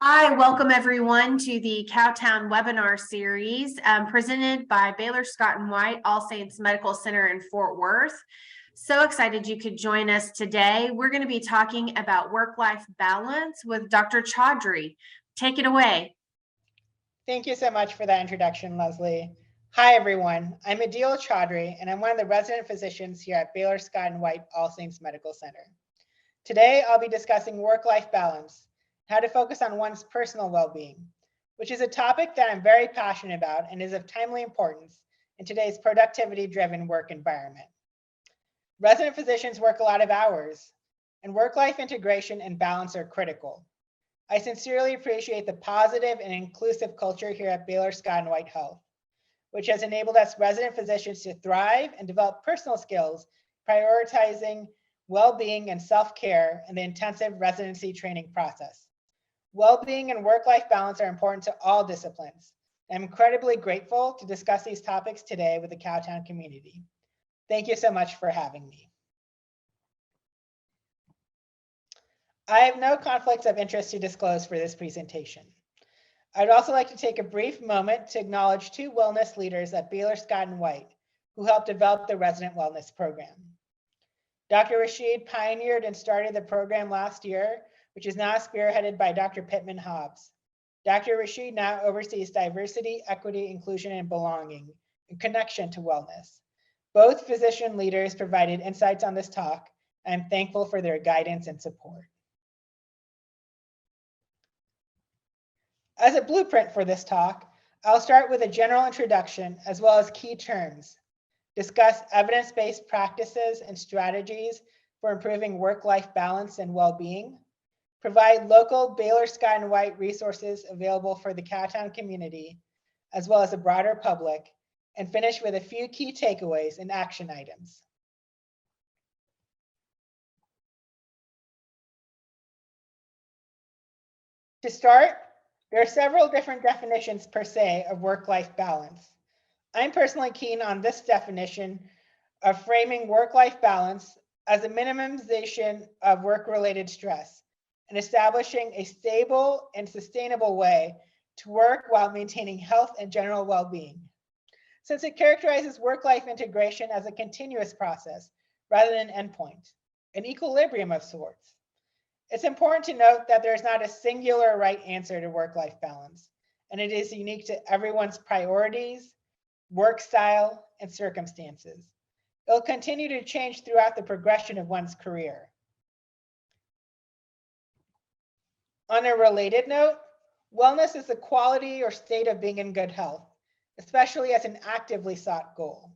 Hi, welcome everyone to the Cowtown webinar series presented by Baylor Scott and White All Saints Medical Center in Fort Worth. So excited you could join us today. We're going to be talking about work-life balance with Dr. Chaudhry. Take it away. Thank you so much for that introduction, Leslie. Hi, everyone. I'm Adeel Chaudhry, and I'm one of the resident physicians here at Baylor Scott and White All Saints Medical Center. Today, I'll be discussing work-life balance, how to focus on one's personal well-being, which is a topic that I'm very passionate about and is of timely importance in today's productivity-driven work environment. Resident physicians work a lot of hours, and work-life integration and balance are critical. I sincerely appreciate the positive and inclusive culture here at Baylor Scott and White Health, which has enabled us resident physicians to thrive and develop personal skills, prioritizing well-being and self-care in the intensive residency training process. Well-being and work-life balance are important to all disciplines. I'm incredibly grateful to discuss these topics today with the Cowtown community. Thank you so much for having me. I have no conflicts of interest to disclose for this presentation. I'd also like to take a brief moment to acknowledge two wellness leaders at Baylor Scott and White who helped develop the resident wellness program. Dr. Rashid pioneered and started the program last year, which is now spearheaded by Dr. Pittman Hobbs. Dr. Rashid now oversees diversity, equity, inclusion, and belonging in connection to wellness. Both physician leaders provided insights on this talk, and I'm thankful for their guidance and support. As a blueprint for this talk, I'll start with a general introduction as well as key terms, discuss evidence-based practices and strategies for improving work-life balance and well-being, provide local Baylor Scott and White resources available for the Cowtown community, as well as the broader public, and finish with a few key takeaways and action items. To start, there are several different definitions per se of work-life balance. I'm personally keen on this definition of framing work-life balance as a minimization of work-related stress and establishing a stable and sustainable way to work while maintaining health and general well-being. Since it characterizes work-life integration as a continuous process rather than an endpoint, an equilibrium of sorts. It's important to note that there's not a singular right answer to work-life balance, and it is unique to everyone's priorities, work style, and circumstances. It'll continue to change throughout the progression of one's career. On a related note, wellness is the quality or state of being in good health, especially as an actively sought goal.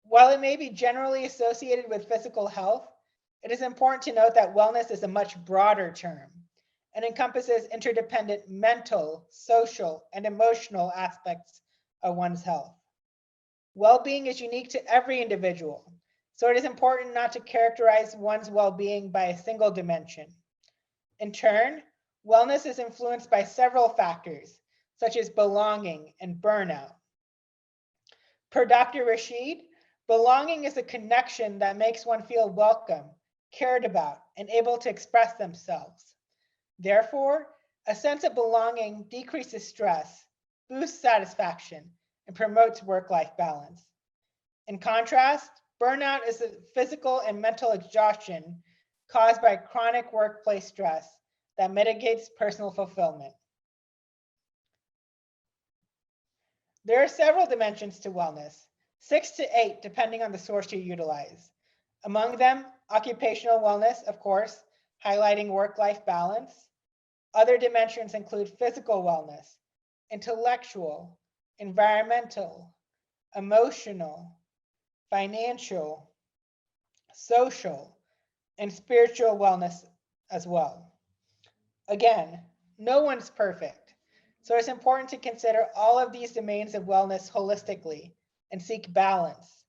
While it may be generally associated with physical health, it is important to note that wellness is a much broader term and encompasses interdependent mental, social, and emotional aspects of one's health. Well-being is unique to every individual, so it is important not to characterize one's well-being by a single dimension. In turn, wellness is influenced by several factors, such as belonging and burnout. Per Dr. Rashid, belonging is a connection that makes one feel welcome, cared about, and able to express themselves. Therefore, a sense of belonging decreases stress, boosts satisfaction, and promotes work-life balance. In contrast, burnout is a physical and mental exhaustion caused by chronic workplace stress that mitigates personal fulfillment. There are several dimensions to wellness, 6 to 8 depending on the source you utilize. Among them, occupational wellness, of course, highlighting work-life balance. Other dimensions include physical wellness, intellectual, environmental, emotional, financial, social, and spiritual wellness as well. Again, no one's perfect, so it's important to consider all of these domains of wellness holistically and seek balance.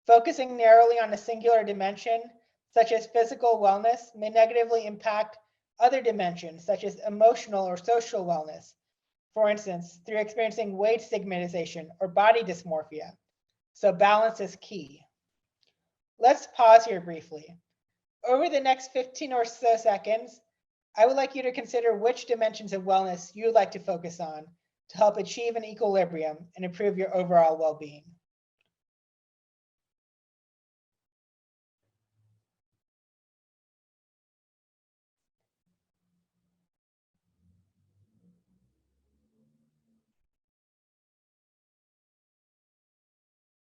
Focusing narrowly on a singular dimension, such as physical wellness, may negatively impact other dimensions, such as emotional or social wellness, for instance, through experiencing weight stigmatization or body dysmorphia. So balance is key. Let's pause here briefly. Over the next 15 or so seconds, I would like you to consider which dimensions of wellness you would like to focus on to help achieve an equilibrium and improve your overall well-being.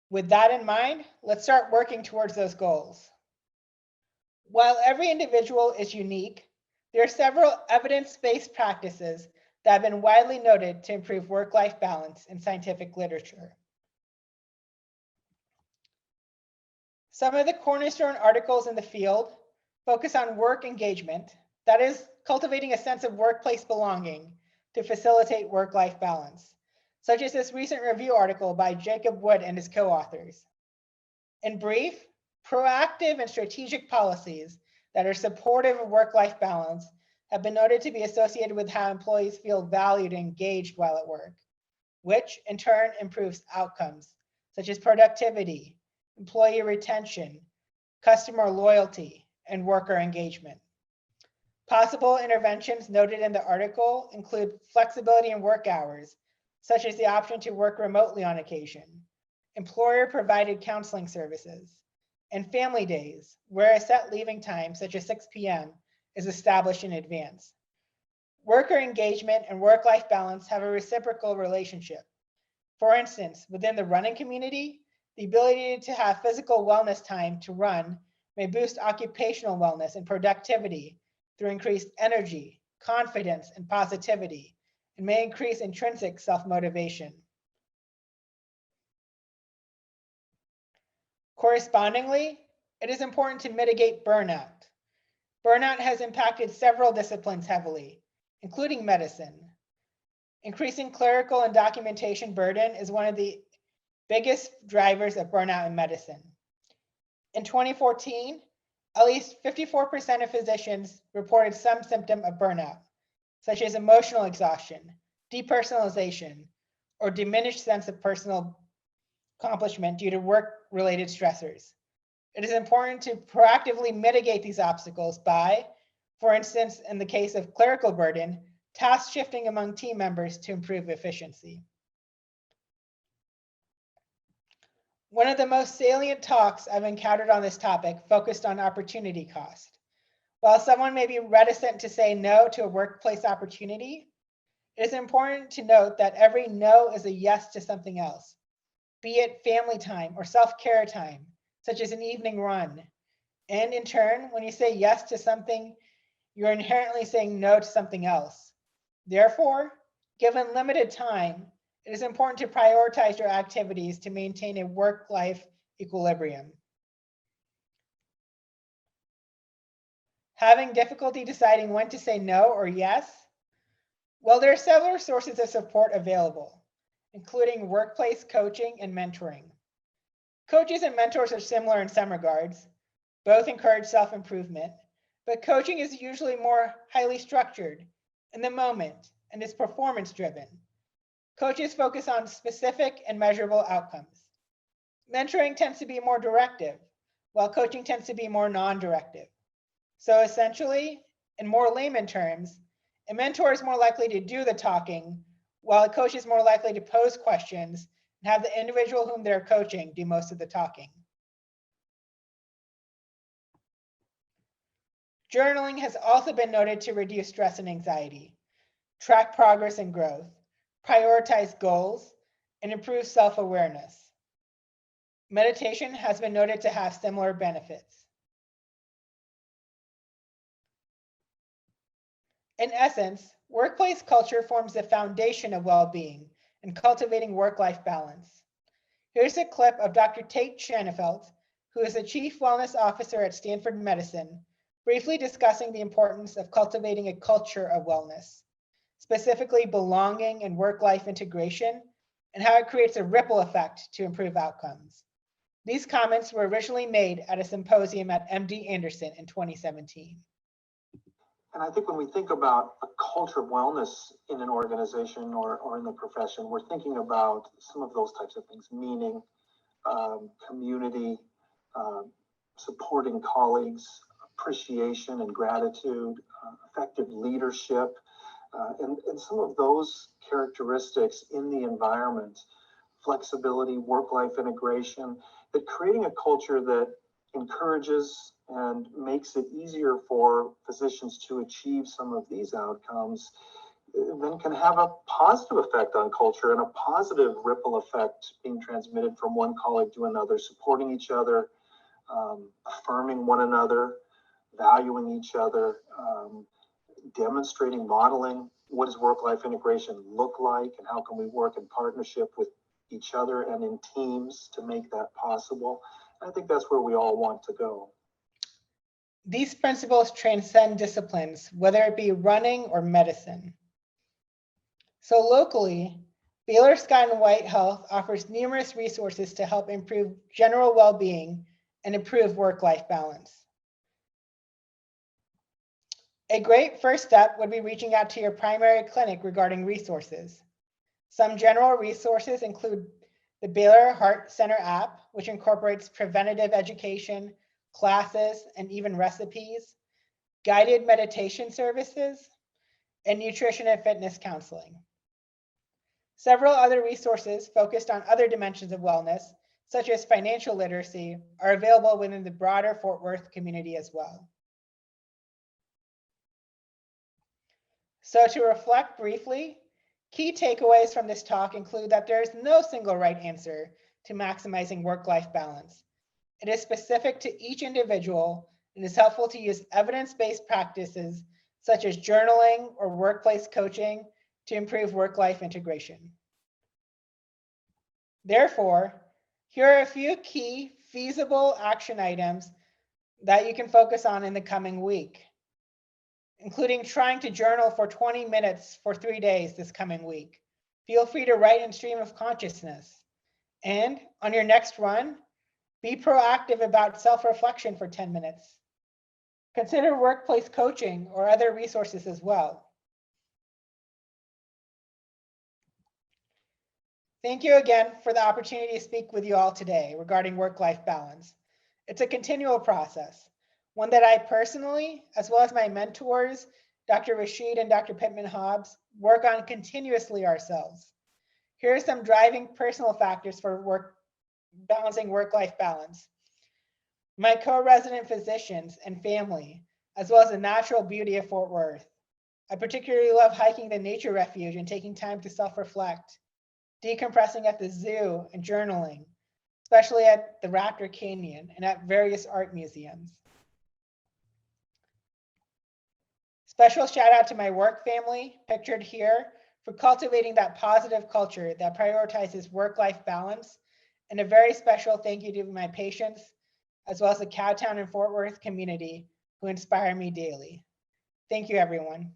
With that in mind, let's start working towards those goals. While every individual is unique, there are several evidence-based practices that have been widely noted to improve work-life balance in scientific literature. Some of the cornerstone articles in the field focus on work engagement, that is, cultivating a sense of workplace belonging to facilitate work-life balance, such as this recent review article by Jacob Wood and his co-authors. In brief, proactive and strategic policies that are supportive of work-life balance have been noted to be associated with how employees feel valued and engaged while at work, which in turn improves outcomes such as productivity, employee retention, customer loyalty, and worker engagement. Possible interventions noted in the article include flexibility in work hours, such as the option to work remotely on occasion, employer-provided counseling services, and family days, where a set leaving time, such as 6 p.m., is established in advance. Worker engagement and work-life balance have a reciprocal relationship. For instance, within the running community, the ability to have physical wellness time to run may boost occupational wellness and productivity through increased energy, confidence, and positivity, and may increase intrinsic self-motivation. Correspondingly, it is important to mitigate burnout. Burnout has impacted several disciplines heavily, including medicine. Increasing clerical and documentation burden is one of the biggest drivers of burnout in medicine. In 2014, at least 54% of physicians reported some symptom of burnout, such as emotional exhaustion, depersonalization, or diminished sense of personal accomplishment due to work-related stressors. It is important to proactively mitigate these obstacles by, for instance, in the case of clerical burden, task shifting among team members to improve efficiency. One of the most salient talks I've encountered on this topic focused on opportunity cost. While someone may be reticent to say no to a workplace opportunity, it is important to note that every no is a yes to something else, be it family time or self-care time, such as an evening run. And in turn, when you say yes to something, you're inherently saying no to something else. Therefore, given limited time, it is important to prioritize your activities to maintain a work-life equilibrium. Having difficulty deciding when to say no or yes? Well, there are several sources of support available, including workplace coaching and mentoring. Coaches and mentors are similar in some regards. Both encourage self-improvement, but coaching is usually more highly structured, in the moment, and is performance-driven. Coaches focus on specific and measurable outcomes. Mentoring tends to be more directive, while coaching tends to be more non-directive. So essentially, in more layman terms, a mentor is more likely to do the talking, while a coach is more likely to pose questions and have the individual whom they're coaching do most of the talking. Journaling has also been noted to reduce stress and anxiety, track progress and growth, prioritize goals, and improve self-awareness. Meditation has been noted to have similar benefits. In essence, workplace culture forms the foundation of well-being and cultivating work-life balance. Here's a clip of Dr. Tate Shanafelt, who is the Chief Wellness Officer at Stanford Medicine, briefly discussing the importance of cultivating a culture of wellness, specifically belonging and work-life integration, and how it creates a ripple effect to improve outcomes. These comments were originally made at a symposium at MD Anderson in 2017. And I think when we think about a culture of wellness in an organization or in the profession, we're thinking about some of those types of things, meaning, community, supporting colleagues, appreciation and gratitude, effective leadership, and some of those characteristics in the environment, flexibility, work-life integration, that creating a culture that encourages and makes it easier for physicians to achieve some of these outcomes, then can have a positive effect on culture and a positive ripple effect being transmitted from one colleague to another, supporting each other, affirming one another, valuing each other, demonstrating, modeling what does work-life integration look like and how can we work in partnership with each other and in teams to make that possible. I think that's where we all want to go. These principles transcend disciplines, whether it be running or medicine. So locally, Baylor Scott & White Health offers numerous resources to help improve general well-being and improve work-life balance. A great first step would be reaching out to your primary clinic regarding resources. Some general resources include the Baylor Heart Center app, which incorporates preventative education, classes, and even recipes, guided meditation services, and nutrition and fitness counseling. Several other resources focused on other dimensions of wellness, such as financial literacy, are available within the broader Fort Worth community as well. So to reflect briefly, key takeaways from this talk include that there is no single right answer to maximizing work-life balance. It is specific to each individual and is helpful to use evidence-based practices such as journaling or workplace coaching to improve work-life integration. Therefore, here are a few key feasible action items that you can focus on in the coming week, including trying to journal for 20 minutes for 3 days this coming week. Feel free to write in stream of consciousness. And on your next run, be proactive about self-reflection for 10 minutes. Consider workplace coaching or other resources as well. Thank you again for the opportunity to speak with you all today regarding work-life balance. It's a continual process, one that I personally, as well as my mentors, Dr. Rashid and Dr. Pittman-Hobbs, work on continuously ourselves. Here are some driving personal factors for balancing work-life balance. My co-resident physicians and family, as well as the natural beauty of Fort Worth. I particularly love hiking the nature refuge and taking time to self-reflect, decompressing at the zoo and journaling, especially at the Raptor Canyon and at various art museums. Special shout out to my work family, pictured here, for cultivating that positive culture that prioritizes work-life balance, and a very special thank you to my patients, as well as the Cowtown and Fort Worth community who inspire me daily. Thank you, everyone.